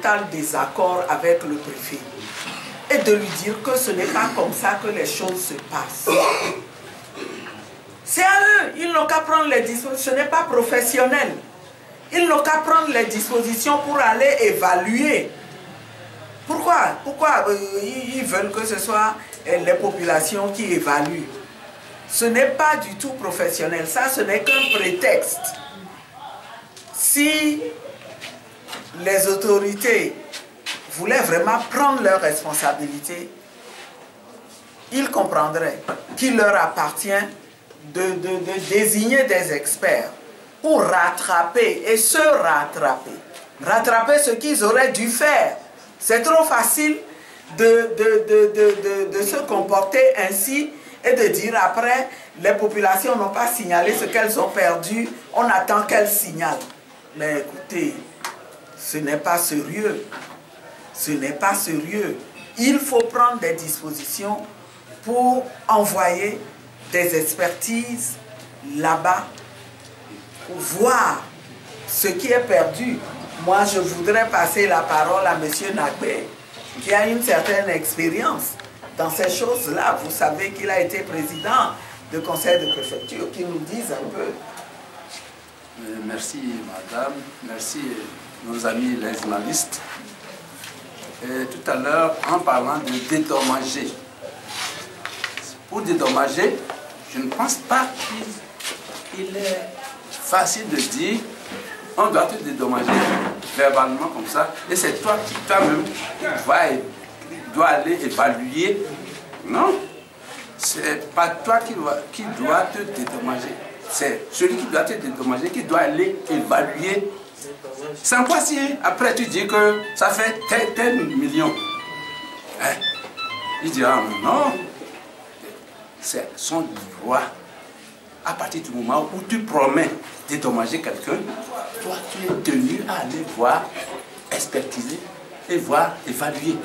total désaccord avec le préfet et de lui dire que ce n'est pas comme ça que les choses se passent. C'est à eux, ils n'ont qu'à prendre les dispositions, ce n'est pas professionnel. Ils n'ont qu'à prendre les dispositions pour aller évaluer. Pourquoi ils veulent que ce soit les populations qui évaluent? Ce n'est pas du tout professionnel, ça ce n'est qu'un prétexte. Si les autorités voulaient vraiment prendre leurs responsabilités, ils comprendraient qu'il leur appartient de désigner des experts pour rattraper et se rattraper. Rattraper ce qu'ils auraient dû faire. C'est trop facile de se comporter ainsi et de dire après, les populations n'ont pas signalé ce qu'elles ont perdu, on attend qu'elles signalent. Mais écoutez, ce n'est pas sérieux. Ce n'est pas sérieux. Il faut prendre des dispositions pour envoyer des expertises là-bas pour voir ce qui est perdu. Moi, je voudrais passer la parole à M. Nagbé, qui a une certaine expérience dans ces choses-là. Vous savez qu'il a été président du conseil de préfecture, qui nous dise un peu. Merci, madame. Merci, nos amis les journalistes. Tout à l'heure, en parlant de dédommager, pour dédommager, je ne pense pas qu'il est facile de dire on doit te dédommager verbalement comme ça, et c'est toi qui toi-même dois aller évaluer. Non, c'est pas toi qui doit te dédommager, c'est celui qui doit te dédommager qui doit aller évaluer. Sans quoi si après tu dis que ça fait tel million, hein? Il dira non, c'est son droit. À partir du moment où tu promets dédommager quelqu'un, toi tu es tenu à aller voir, expertiser et voir, évaluer.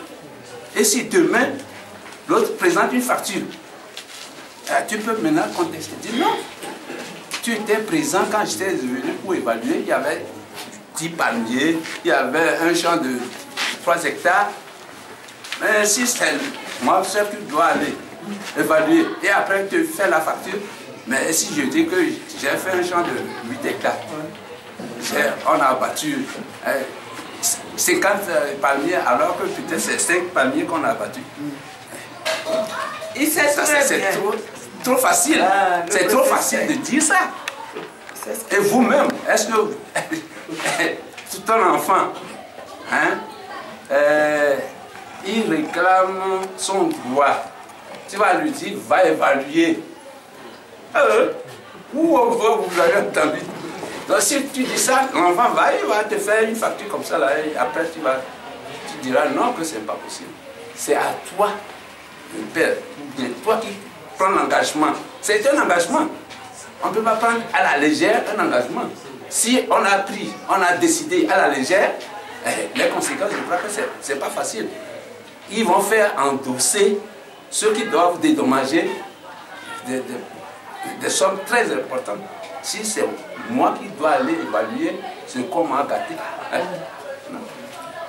Et si demain l'autre présente une facture, tu peux maintenant contester, dire non, tu étais présent quand j'étais venu pour évaluer, il y avait 10 palmiers, il y avait un champ de 3 hectares. Mais si c'est moi seul qui dois aller évaluer et après te faire la facture, mais si je dis que j'ai fait un champ de 8 hectares, on a abattu 50 palmiers alors que peut-être c'est 5 palmiers qu'on a abattus. C'est trop facile. C'est trop facile de dire ça. Et vous-même, est-ce que tout un enfant, hein, il réclame son droit, tu vas lui dire, va évaluer. Où vous avez entendu? Donc si tu dis ça, l'enfant il va te faire une facture comme ça, là, et après tu diras non, que ce n'est pas possible. C'est à toi, le père, ou bien toi qui prends l'engagement. C'est un engagement. On ne peut pas prendre à la légère un engagement. Si on a décidé à la légère, les conséquences, je crois que ce n'est pas facile. Ils vont faire endosser ceux qui doivent dédommager des sommes très importantes. Si c'est moi qui dois aller évaluer ce qu'on m'a gâté.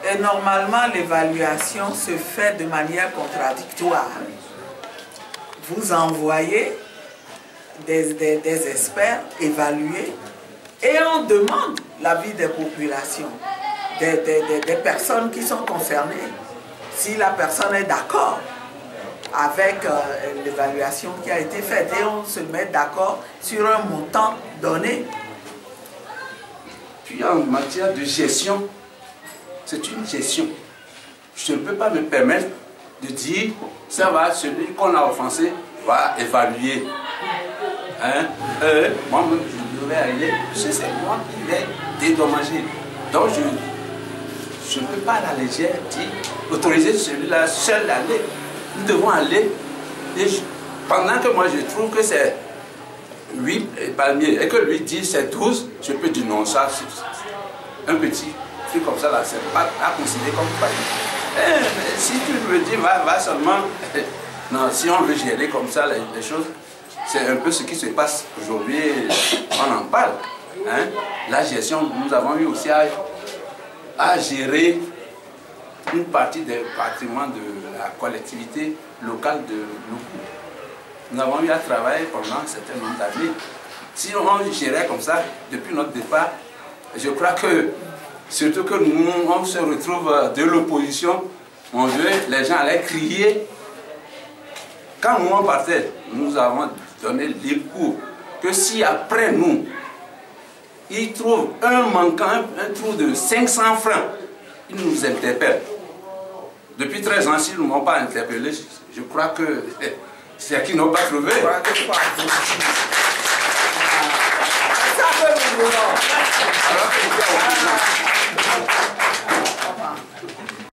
Et normalement, l'évaluation se fait de manière contradictoire. Vous envoyez des experts évaluer et on demande l'avis des populations, des personnes qui sont concernées. Si la personne est d'accord avec l'évaluation qui a été faite et on se met d'accord sur un montant donné. Puis en matière de gestion, c'est une gestion. Je ne peux pas me permettre de dire ça va, celui qu'on a offensé va évaluer. Hein? Moi-même, je devrais aller, c'est moi qui vais dédommager. Donc je ne peux pas à la légère dire autoriser celui-là seul à aller. Nous devons aller, et pendant que moi je trouve que c'est 8 palmiers et que lui dit c'est 12, je peux dire non, ça c'est un petit truc comme ça là, c'est pas à considérer comme palmier. Mais si tu me dis va seulement, non, si on veut gérer comme ça les choses, c'est un peu ce qui se passe aujourd'hui, on en parle. Hein? La gestion, nous avons eu aussi à gérer une partie des patrimoines de la collectivité locale de Loukou. Nous avons eu à travailler pendant un certain nombre d'années. Si on gérait comme ça, depuis notre départ, je crois que, surtout que nous, on se retrouve de l'opposition, les gens allaient crier. Quand nous on partait, nous avons donné les cours que si après nous, ils trouvent un manquant, un trou de 500 francs, ils nous interpellent. Depuis 13 ans, s'ils ne m'ont pas interpellé, je crois que c'est qu'ils n'ont pas trouvé.